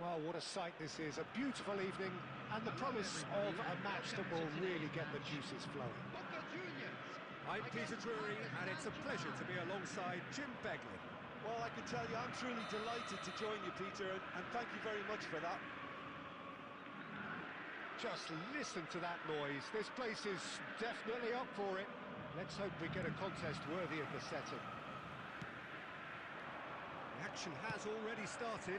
Oh, what a sight this is. A beautiful evening and the promise of a match that will really get the juices flowing. I'm Peter Drury, and it's a pleasure to be alongside Jim Begley. Well, I can tell you, I'm truly delighted to join you, Peter, and thank you very much for that. Just listen to that noise. This place is definitely up for it. Let's hope we get a contest worthy of the setting. The action has already started.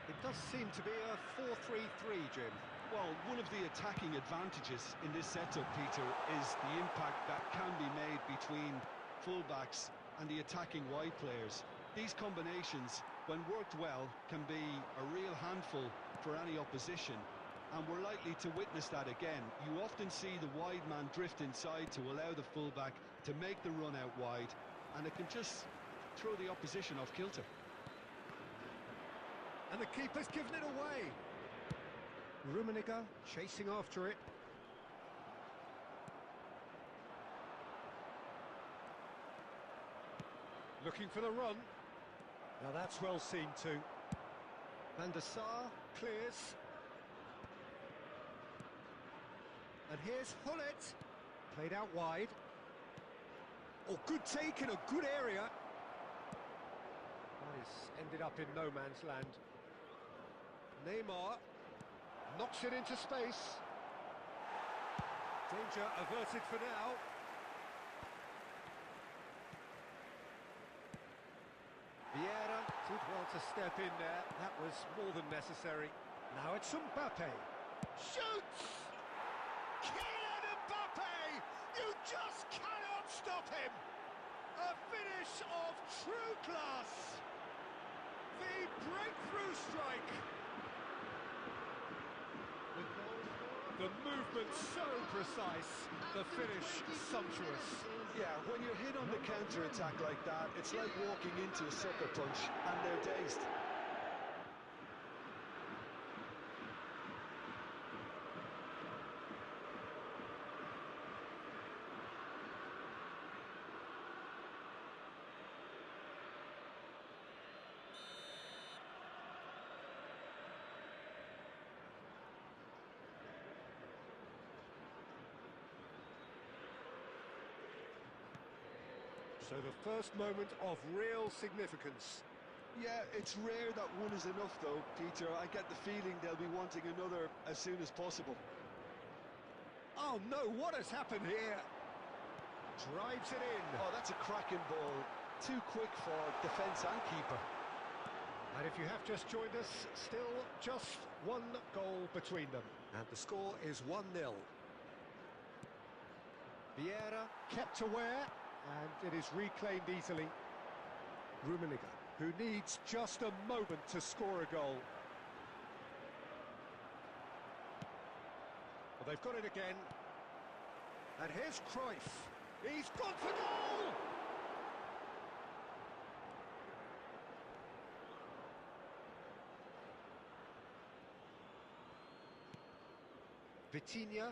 It does seem to be a 4-3-3, Jim. Well, one of the attacking advantages in this setup, Peter, is the impact that can be made between fullbacks and the attacking wide players. These combinations, when worked well, can be a real handful for any opposition, and we're likely to witness that again. You often see the wide man drift inside to allow the fullback to make the run out wide, and it can just throw the opposition off kilter. And the keeper's given it away. Rummenigge chasing after it. Looking for the run. Now that's well seen too. Van der Sar clears. And here's Hullet. Played out wide. Oh, good take in a good area. That is ended up in no man's land. Neymar knocks it into space. Danger averted for now. Vieira did well to step in there. That was more than necessary. Now it's Mbappe. Shoots! Kylian Mbappe! You just cannot stop him! A finish of true class! The breakthrough strike! The movement so precise, the finish sumptuous. Yeah, when you're hit on the counter-attack like that, it's like walking into a sucker punch, and they're dazed. So the first moment of real significance. Yeah, it's rare that one is enough though, Peter. I get the feeling they'll be wanting another as soon as possible. Oh no, what has happened here? Drives it in. Oh, that's a cracking ball. Too quick for defence and keeper. And if you have just joined us, still just one goal between them. And the score is 1-0. Vieira kept aware. And it is reclaimed easily. Rummenigge, who needs just a moment to score a goal. Well, they've got it again. And here's Cruyff. He's gone for goal! Vitinha.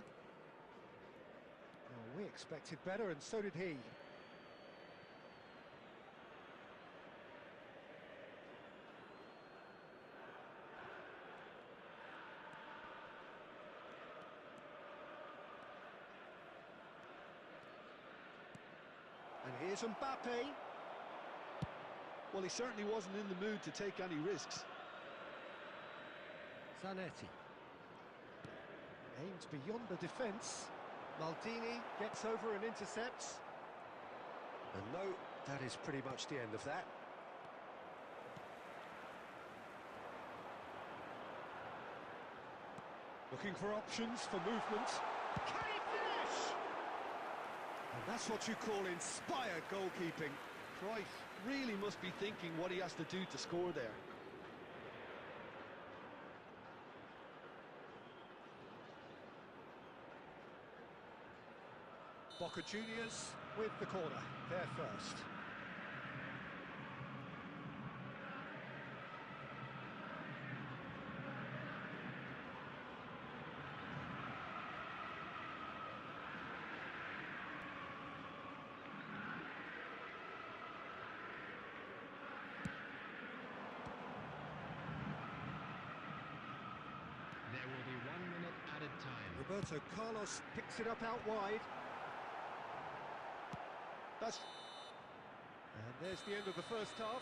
Oh, we expected better, and so did he. And here's Mbappe. Well, he certainly wasn't in the mood to take any risks. Zanetti. Aims beyond the defence. Maldini gets over and intercepts. And no, that is pretty much the end of that. Looking for options for movement. Can he finish? And that's what you call inspired goalkeeping. Cruyff really must be thinking what he has to do to score there. Boca Juniors with the corner, they're first. Roberto Carlos picks it up out wide. And there's the end of the first half.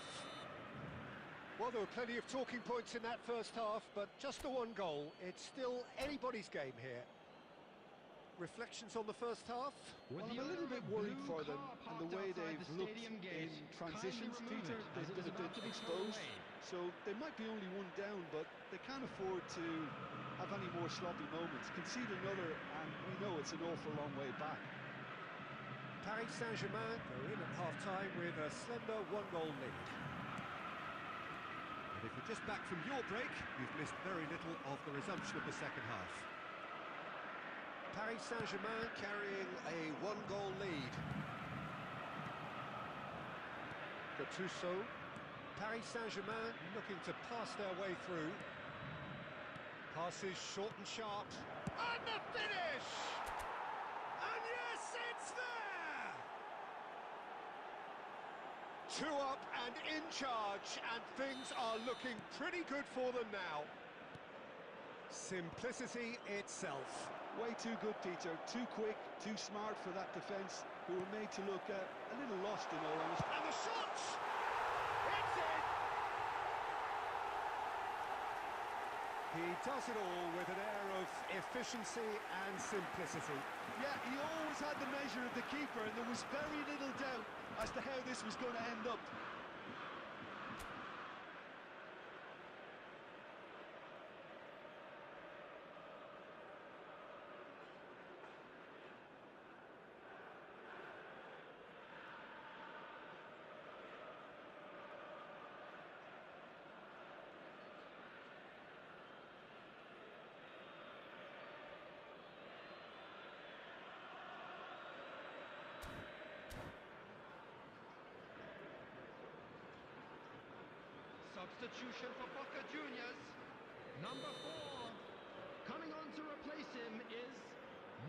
Well, there were plenty of talking points in that first half, but just the one goal. It's still anybody's game here. Reflections on the first half? Well, I'm a little bit worried for them and the way they've looked in transitions, Peter. They've been a bit exposed, so they might be only one down, but they can't afford to have any more sloppy moments. Concede another, and we know it's an awful long way back. Paris Saint-Germain go in at half-time with a slender one-goal lead. And if you're just back from your break, you've missed very little of the resumption of the second half. Paris Saint-Germain carrying a one-goal lead. Gattuso. Paris Saint-Germain looking to pass their way through. Passes short and sharp. And the finish! And yes, it's there! 2 up and in charge, and things are looking pretty good for them now. Simplicity itself. Way too good, Peter. Too quick, too smart for that defence, who were made to look a little lost, in all honesty. And the shot! It's in! He does it all with an air of efficiency and simplicity. Yeah, he always had the measure of the keeper, and there was very little doubt as to how this was going to end up. Substitution for Boca Juniors. Number 4. Coming on to replace him is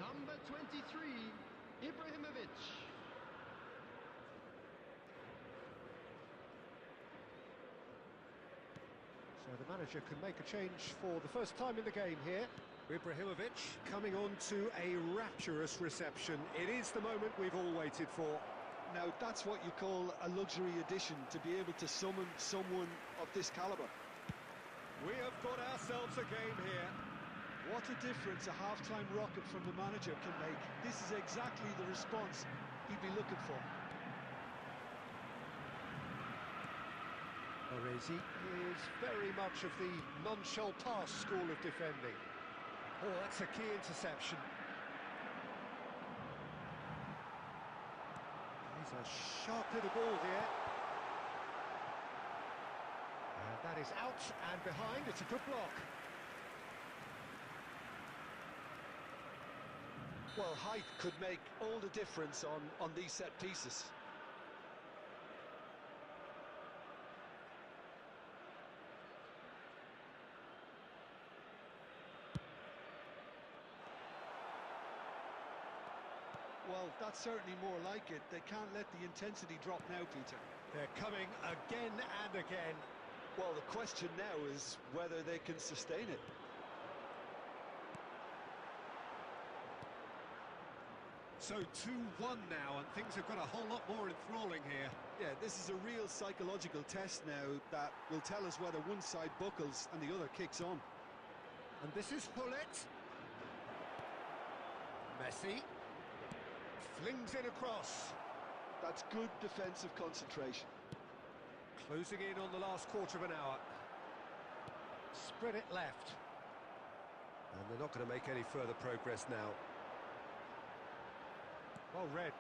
number 23, Ibrahimovic. So the manager can make a change for the first time in the game here. Ibrahimovic coming on to a rapturous reception. It is the moment we've all waited for. Now, that's what you call a luxury addition, to be able to summon someone of this calibre. We have got ourselves a game here. What a difference a half-time rocket from the manager can make. This is exactly the response he'd be looking for. Baresi is very much of the non-shell pass school of defending. Oh, that's a key interception. He's a sharp little ball here. And that is out and behind. It's a good block. Well, height could make all the difference on these set pieces. Well, that's certainly more like it. They can't let the intensity drop now, Peter. They're coming again and again. Well, the question now is whether they can sustain it. So 2-1 now, and things have got a whole lot more enthralling here. Yeah, this is a real psychological test now that will tell us whether one side buckles and the other kicks on. And this is Hullet. Messi flings it across. That's good defensive concentration. Closing in on the last quarter of an hour. Spread it left. And they're not going to make any further progress now. Well read.